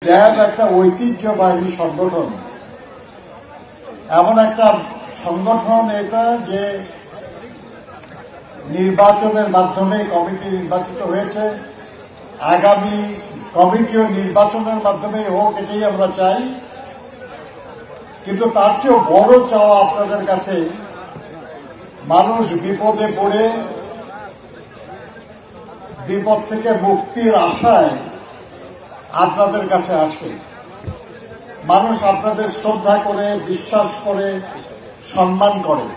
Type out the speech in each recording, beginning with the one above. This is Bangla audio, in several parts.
ক্যাব একটা ঐতিহ্যবাহী সংগঠন, এমন একটা সংগঠন এটা যে নির্বাচনের মাধ্যমে কমিটি নির্বাচিত হয়েছে, আগামী কমিটিও নির্বাচনের মাধ্যমে হোক, এটাই আমরা চাই। কিন্তু তার চেয়েও বড় চাওয়া আপনাদের কাছে, মানুষ বিপদে পড়ে বিপদ থেকে মুক্তির আশায় আপনাদের কাছে আসে। মানুষ আপনাদের শ্রদ্ধা করে, বিশ্বাস করে, সম্মান করে।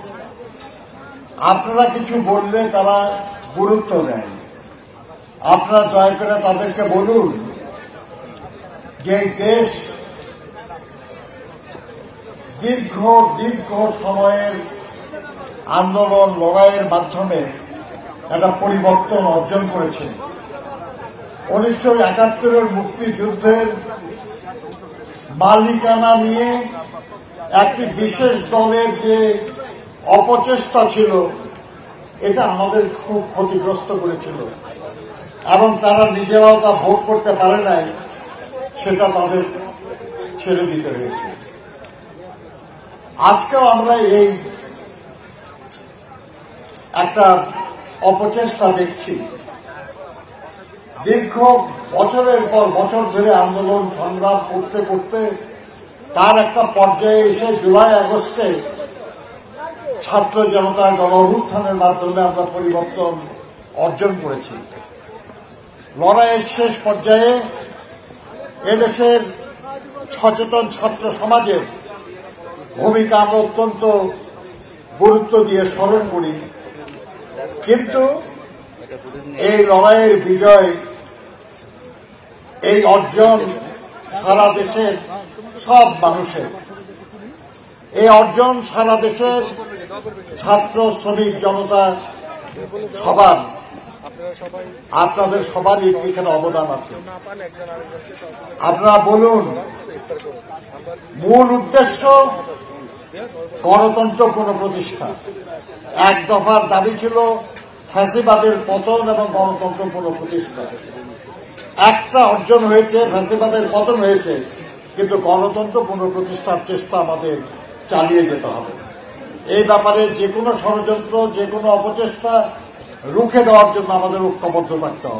আপনারা কিছু বললে তারা গুরুত্ব দেয়। আপনারা দয়া করে তাদেরকে বলুন যে দেশ দীর্ঘ দীর্ঘ সময়ের আন্দোলন লড়াইয়ের মাধ্যমে একটা পরিবর্তন অর্জন করেছে। 1971 মুক্তিযুদ্ধের মালিকানা নিয়ে একটি বিশেষ দলের যে অপচেষ্টা ছিল, এটা আমাদের খুব ক্ষতিগ্রস্ত করেছিল এবং তারা নিজেরাও তা ভোগ করতে পারে নাই, সেটা তাদের ছেড়ে দিতে হয়েছে। আজকেও আমরা এই একটা অপচেষ্টা দেখছি। দীর্ঘ বছরের পর বছর ধরে আন্দোলন সংগ্রাম করতে করতে তার একটা পর্যায়ে এসে জুলাই আগস্টে ছাত্র জনতার গণ অভ্যুত্থানের মাধ্যমে আমরা পরিবর্তন অর্জন করেছি। লড়াইয়ের শেষ পর্যায়ে এদেশের সচেতন ছাত্র সমাজের ভূমিকা আমরা অত্যন্ত গুরুত্ব দিয়ে স্মরণ করি। কিন্তু এই লড়াইয়ের বিজয়, এই অর্জন সারা দেশের সব মানুষের, এই অর্জন সারা দেশের ছাত্র শ্রমিক জনতা সবার, আপনাদের সবারই এখানে অবদান আছে। আপনারা বলুন, মূল উদ্দেশ্য গণতন্ত্র পুনঃপ্রতিষ্ঠা। এক দফার দাবি ছিল ফ্যাসিবাদের পতন এবং গণতন্ত্র পুনঃপ্রতিষ্ঠা। একটা অর্জন হয়েছে, ফ্যাসিবাদের পতন হয়েছে, কিন্তু গণতন্ত্র পুনঃপ্রতিষ্ঠার চেষ্টা আমাদের চালিয়ে যেতে হবে। এই ব্যাপারে যে কোনো ষড়যন্ত্র, যে কোনো অপচেষ্টা রুখে দেওয়ার জন্য আমাদের ঐক্যবদ্ধ থাকতে হবে।